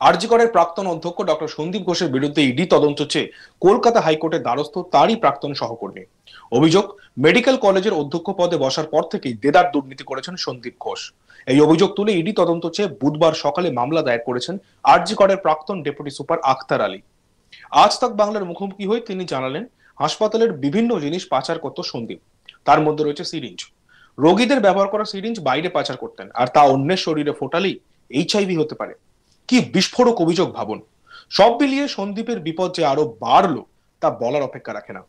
আরজি করের প্রাক্তন অধ্যক্ষ ডক্টর সন্দীপ ঘোষের বিরুদ্ধে ইডি তদন্ত চেয়ে কলকাতা হাইকোর্টের দ্বারস্থ তারই প্রাক্তন সহকর্মী। অভিযোগ, মেডিকেল কলেজের অধ্যক্ষ পদে বসার পর থেকেই দেদার দুর্নীতি করেছেন সন্দীপ ঘোষ। এই অভিযোগ তুলে ইডি তদন্ত চেয়ে বুধবার সকালে মামলা দায়ের করেছেন আরজি করের প্রাক্তন ডেপুটি সুপার আখতার আলী। আজ তাক বাংলার মুখোমুখি হয়ে তিনি জানালেন, হাসপাতালের বিভিন্ন জিনিস পাচার করত সন্দীপ। তার মধ্যে রয়েছে সিরিঞ্জ। রোগীদের ব্যবহার করা সিরিঞ্জ বাইরে পাচার করতেন, আর তা অন্যের শরীরে ফোটালেই এইচআইভি হতে পারে। কি বিস্ফোরক অভিযোগ ভাবুন। সব মিলিয়ে সন্দীপের বিপদ যে আরো বাড়লো তা বলার অপেক্ষা রাখে না।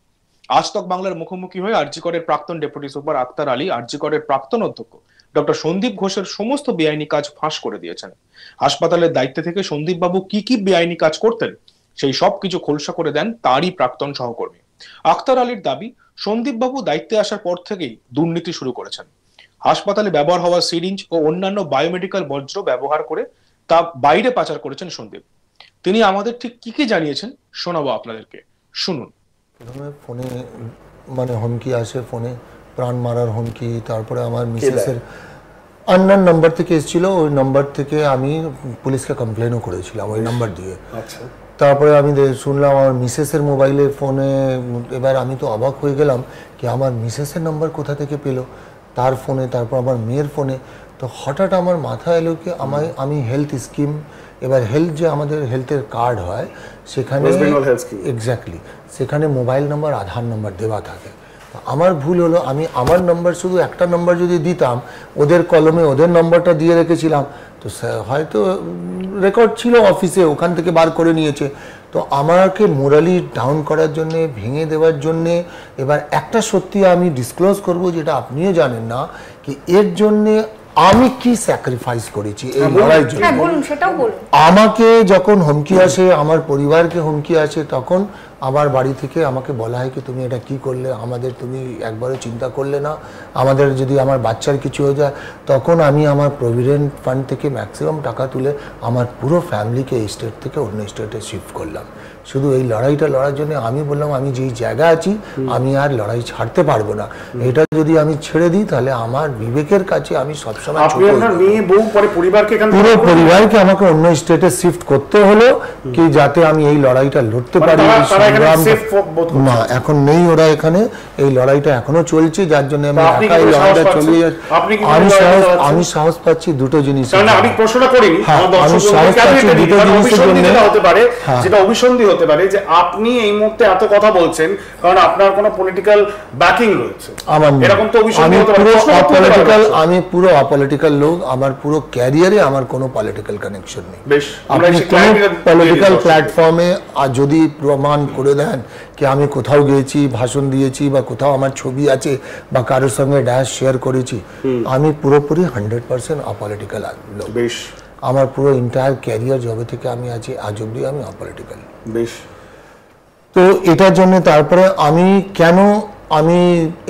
আজ তক বাংলার মুখোমুখি হয়ে আরজি করের প্রাক্তন ডেপুটি সুপার আখতার আলী আরজি করের প্রাক্তন অধ্যক্ষ ডক্টর সন্দীপ ঘোষের সমস্ত বেআইনি কাজ ফাঁস করে দিয়েছেন। হাসপাতালের দায়িত্বে থেকে সন্দীপ বাবু কি কি বেআইনি কাজ করতেন সেই সব কিছু খোলসা করে দেন তারই প্রাক্তন সহকর্মী। আখতার আলীর দাবি, সন্দীপ বাবু দায়িত্বে আসার পর থেকেই দুর্নীতি শুরু করেছেন। হাসপাতালে ব্যবহার হওয়া সিরিঞ্জ ও অন্যান্য বায়োমেডিক্যাল বর্জ্য ব্যবহার করে তা বাইরে পাচার করেছেন সন্দীপ। তিনি আমাদের ঠিক কি কি জানিয়েছেন শোনাবো আপনাদেরকে, শুনুন। প্রথমে ফোনে মানে হুমকি আসে, ফোনে প্রাণ মারার হুমকি। তারপরে আমার মিসেসের আননোন নাম্বার থেকে এসেছিল, ওই নাম্বার থেকে আমি পুলিশকে কমপ্লেনও করেছিলাম ওই নাম্বার দিয়ে। আচ্ছা, তারপরে আমি শুনলাম আমার মিসেসের মোবাইলে ফোনে। এবার আমি তো অবাক হয়ে গেলাম কি আমার মিসেসের নাম্বার কোথা থেকে পেলো তার ফোনে, তারপর আমার মেয়ের ফোনে। তো হঠাৎ আমার মাথায় এলো কি আমি হেলথ স্কিম, এবার হেলথ যে আমাদের হেলথের কার্ড হয় সেখানে এক্স্যাক্টলি সেখানে মোবাইল নাম্বার আধার নাম্বার দেওয়া থাকে। আমার ভুল হলো, আমি আমার নাম্বার শুধু একটা নাম্বার যদি দিতাম, ওদের কলমে ওদের নাম্বারটা দিয়ে রেখেছিলাম, তো হয়তো রেকর্ড ছিল অফিসে, ওখান থেকে বার করে নিয়েছে। তো আমাকে মোরালি ডাউন করার জন্যে, ভেঙে দেওয়ার জন্যে। এবার একটা সত্যি আমি ডিসক্লোজ করব, যেটা আপনিও জানেন না, কি এর জন্যে আমি কি স্যাক্রিফাইস করেছি এই লড়াইয়ের জন্য। আমাকে যখন হুমকি আসে, আমার পরিবারকে হুমকি আসে, তখন আমার বাড়ি থেকে আমাকে বলা হয় কি তুমি এটা কি করলে, আমাদের তুমি একবারও চিন্তা করলে না, আমাদের যদি আমার বাচ্চার কিছু হয়ে যায়। তখন আমি আমার প্রভিডেন্ট ফান্ড থেকে ম্যাক্সিমাম টাকা তুলে আমার পুরো ফ্যামিলিকে এই স্টেট থেকে অন্য স্টেটে শিফট করলাম, শুধু এই লড়াইটা লড়ার জন্য। আমি বললাম আমি যেই জায়গায় আছি আমি আর লড়াই ছাড়তে পারবো না। এটা যদি আমি ছেড়ে দিই তাহলে আমার বিবেকের কাছে আমি সবসময় পুরো পরিবারকে আমাকে অন্য স্টেটে শিফট করতে হলো কি যাতে আমি এই লড়াইটা লড়তে পারি। না, এখন নেই ওরা এখানে, এই লড়াইটা এখনো চলছে, যার জন্য আমি একা এই লড়াইটা চলিয়ে যাচ্ছি। আমি সাহস পাচ্ছি দুটো জিনিস। আমি প্রশ্নটা করিনি, আমি সাহস পাচ্ছি দুটো জিনিসের জন্য। হতে পারে যেটা অভিসন্ধি হতে পারে যে আপনি এই মুহূর্তে এত কথা বলছেন কারণ আপনার কোনো পলিটিক্যাল ব্যাকিং রয়েছে। এরকম তো অভিসন্ধি হতে পারে। আমি পুরো অপলিটিক্যাল লোক, আমার পুরো ক্যারিয়ারে আমার কোনো পলিটিক্যাল কানেকশন নেই। আপনি কোনো পলিটিক্যাল প্ল্যাটফর্মে যদি প্রমাণ করে দেন কি আমি কোথাও গিয়েছি, ভাষণ দিয়েছি, বা কোথাও আমার ছবি আছে, বা কারোর সঙ্গে ড্যাশ শেয়ার করেছি, আমি পুরোপুরি 100% অপলিটিক্যাল লোক। বেশ, আমার পুরো এন্টায়ার ক্যারিয়ার যবে থেকে আমি আছি আজ অব্দি আমি অপলিটিক্যাল। বেশ, তো এটার জন্য তারপরে আমি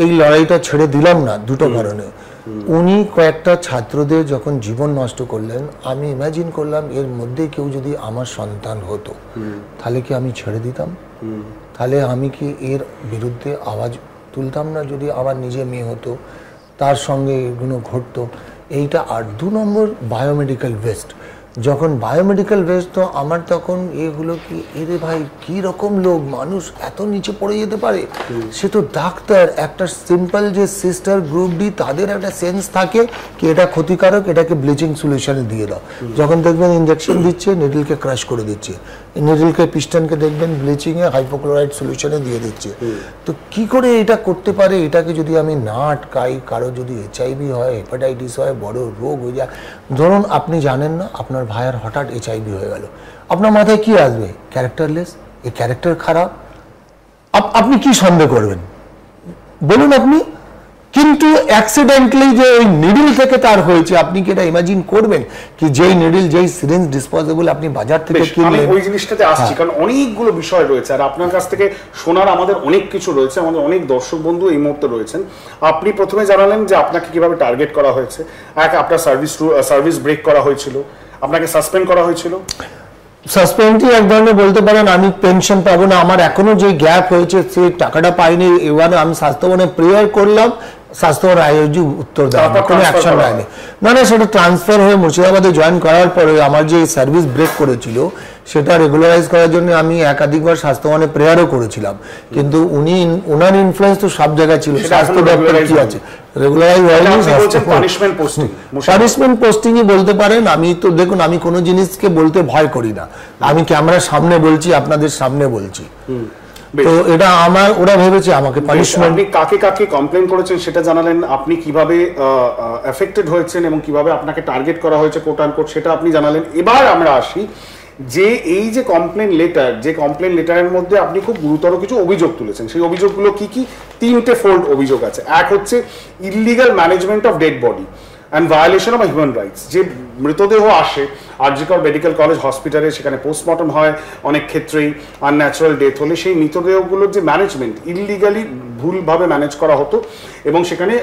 এই লড়াইটা ছেড়ে দিলাম না দুটো কারণে। উনি কয়েকটা ছাত্রদের যখন জীবন নষ্ট করলেন, আমি ইমাজিন করলাম এর মধ্যে কেউ যদি আমার সন্তান হতো তাহলে কি আমি ছেড়ে দিতাম? তাহলে আমি কি এর বিরুদ্ধে আওয়াজ তুলতাম না যদি আমার নিজে মেয়ে হতো, তার সঙ্গে এগুলো ঘটতো? এইটা। আর 2 নম্বর বায়োমেডিক্যাল ওয়েস্ট। যখন বায়োমেডিক্যাল ওয়েস্ট, তো আমার তখন এগুলো কি এরে ভাই কি রকম লোক, মানুষ এত নিচে পড়ে যেতে পারে? সে তো ডাক্তার, একটা সিম্পল যে সিস্টার গ্রুপ ডি, তাদের একটা সেন্স থাকে কি এটা ক্ষতিকারক, এটাকে ব্লিচিং সলিউশনে দিয়ে দাও। যখন দেখবেন ইঞ্জেকশন দিচ্ছে, নিডলকে ক্রাশ করে দিচ্ছে, নিডলকে পিস্টনকে দেখবেন ব্লিচিংয়ে হাইপোক্লোরাইড সলিউশনে দিয়ে দিচ্ছে। তো কি করে এটা করতে পারে? এটাকে যদি আমি না আটকাই, কারো যদি এইচআইভি হয়, হেপাটাইটিস হয়, বড় রোগ হয়ে যায়। ধরুন আপনি জানেন না আপনার ভাইয়ের হঠাৎ এইচআইভি হয়ে গেল, আপনার মাথায় কি আসবে? ক্যারেক্টারলেস, এই ক্যারেক্টার খারাপ। আপনি কি সন্দেহ করবেন বলুন আপনি? কিন্তু অ্যাক্সিডেন্টালি যে ওই নিডল থেকে তার হয়েছে, আপনি কি এটা ইমাজিন করবেন কি যেই নিডল, যেই সিরিঞ্জ ডিসপোজেবল আপনি বাজার থেকে কিনলেন? ওই জিনিসটাতে আসছি কারণ অনেকগুলো বিষয় রয়েছে আর আপনার কাছ থেকে শোনার আমাদের অনেক কিছু রয়েছে, আমাদের অনেক দর্শক বন্ধু এই মুহূর্তে রয়েছেন। আপনি প্রথমে জানালেন যে আপনাকে কিভাবে টার্গেট করা হয়েছে, আপনার সার্ভিস ব্রেক করা হয়েছিল, আপনাকে সাসপেন্ড করা হয়েছিল। সাসপেন্ডই এক ধরনের বলতে পারেন। আমি পেনশন পাবো না, আমার এখনো যে গ্যাপ হয়েছে সেই টাকাটা পাইনি। এবারে আমি স্বাস্থ্যবনে প্রেয়ার করলাম, স্বাস্থ্য আয়োজি উত্তর দেয় না, কোনো অ্যাকশন নেয়নি। না না, সেটা ট্রান্সফার হয়ে মুর্শিদাবাদে জয়েন করার পরে আমার যে সার্ভিস ব্রেক করেছিল সেটা রেগুলারাইজ করার জন্য আমি একাধিকবার স্বাস্থ্যবানে প্রেয়ারও করেছিলাম, কিন্তু ওনার ইনফ্লুয়েন্স তো সব জায়গায় ছিল। স্বাস্থ্য দপ্তর কি আছে, রেগুলারাইজ হয়নি। পানিশমেন্ট পোস্টিংই বলতে পারেন। আমি তো দেখুন, আমি কোনো জিনিসকে বলতে ভয় করি না, আমি ক্যামেরার সামনে বলছি, আপনাদের সামনে বলছি। তো এটা আমার, ওরা ভেবেছে আমাকে পানিশমেন্ট। আপনি কাকে কাকে কমপ্লেন করেছেন সেটা জানালেন, আপনি কিভাবে এফেক্টেড হয়েছেন এবং কিভাবে আপনাকে টার্গেট করা হয়েছে কোট আনকোট সেটা আপনি জানালেন। এবার আমরা আসি যে এই যে কমপ্লেন লেটারের মধ্যে আপনি খুব গুরুতর কিছু অভিযোগ তুলেছেন। সেই অভিযোগগুলো কি কি? 3টে ফোল্ড অভিযোগ আছে। এক হচ্ছে illegal management of dead body and violation of human rights. যে মৃতদেহ আসে আরজিকর মেডিকেল কলেজ হসপিটালে, সেখানে পোস্টমর্টম হয়, অনেক ক্ষেত্রেই আনন্যাচারাল ডেথ হলে সেই মৃতদেহগুলোর যে ম্যানেজমেন্ট ইললিগালি ভুলভাবে ম্যানেজ করা হতো এবং সেখানে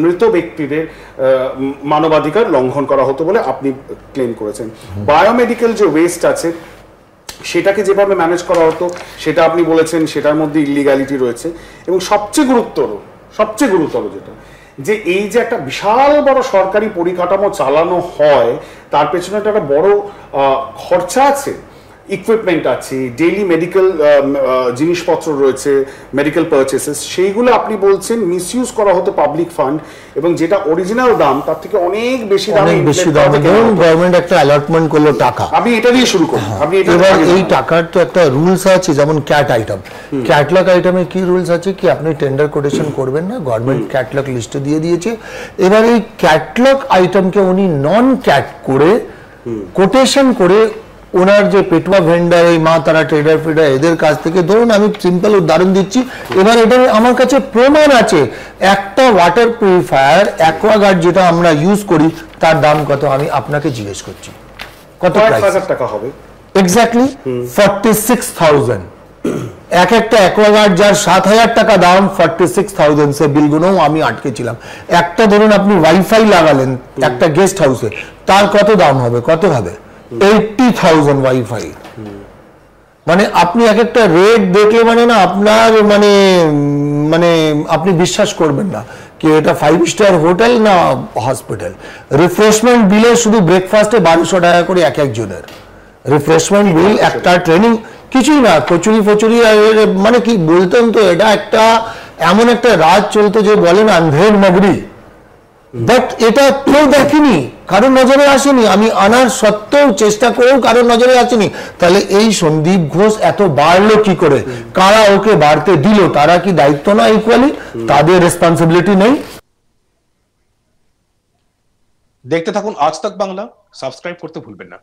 মৃত ব্যক্তিদের মানবাধিকার লঙ্ঘন করা হতো বলে আপনি ক্লেম করেছেন। বায়োমেডিক্যাল যে ওয়েস্ট আছে সেটাকে যেভাবে ম্যানেজ করা হতো সেটা আপনি বলেছেন সেটার মধ্যে ইললিগ্যালিটি রয়েছে। এবং সবচেয়ে গুরুতর যেটা, যে এই যে একটা বিশাল বড় সরকারি পরিকাঠামো চালানো হয় তার পেছনে একটা বড় খরচা আছে, ইকুইপমেন্ট আছে, ডেইলি মেডিকেল জিনিসপত্র রয়েছে, মেডিকেল পারচেসেস, সেইগুলো আপনি বলছেন মিসইউজ করা হতো পাবলিক ফান্ড, এবং যেটা অরিজিনাল দাম তার থেকে অনেক বেশি দামে গভর্নমেন্ট একটা অ্যালটমেন্ট করলো টাকা। আমি এটা দিয়ে শুরু করি। এবার এই টাকার তো একটা রুলস আছে, যেমন ক্যাট আইটেম, ক্যাটলগ আইটেমে কি রুলস আছে কি আপনি টেন্ডার কোটেশন করবেন না, গভর্নমেন্ট ক্যাটলগ লিস্টে দিয়ে দিয়েছে। এবার এই ক্যাটলগ আইটেমকে উনি নন ক্যাট করে কোটেশন করে ওনার যে পেটুয়া ভেন্ডার, এই মা তারা ট্রেডার ফেডার, এদের কাছ থেকে, ধরুন আমি সিম্পল উদাহরণ দিচ্ছি, এবার এটা আমার কাছে প্রমাণ আছে, একটা ওয়াটার পিউরিফায়ার অ্যাকোয়াগার্ড যেটা আমরা ইউজ করি তার দাম কত আমি আপনাকে জিজ্ঞেস করছি, কত টাকা হবে? এক্স্যাক্টলি 46,000। একটা অ্যাকোয়াগার্ড যার 7,000 টাকা দাম, 46,000 সে বিলগুলোও আমি আটকেছিলাম। একটা ধরুন আপনি ওয়াইফাই লাগালেন একটা গেস্ট হাউসে, তার কত দাম হবে, কত হবে? 80,000 ওয়াইফাই। মানে আপনি এক একটা রেট দেখলে মানে না আপনার মানে আপনি বিশ্বাস করবেন না কি এটা 5 স্টার হোটেল না হসপিটাল। রিফ্রেশমেন্ট বিলে শুধু ব্রেকফাস্টে 1200 টাকা করে এক একজনের রিফ্রেশমেন্ট বিল, একটা ট্রেনিং, কিছুই না, কচুরি ফচুরি, মানে কি বলতেন তো, এটা একটা এমন একটা রাজ চলতো যে বলেন আন্ধের নগরী, বাট এটা কেউ দেখেনি, কারোর নজরে আসেনি। আমি আনার সত্ত্বেও চেষ্টা করেও কারোর নজরে আসেনি। তাহলে এই সন্দীপ ঘোষ এত বাড়লো কি করে? কারা ওকে বাড়তে দিল? তারা কি দায়িত্ব না ইকুয়ালি? তাদের রেসপন্সিবিলিটি নেই? দেখতে থাকুন আজ তাক বাংলা, সাবস্ক্রাইব করতে ভুলবেন না।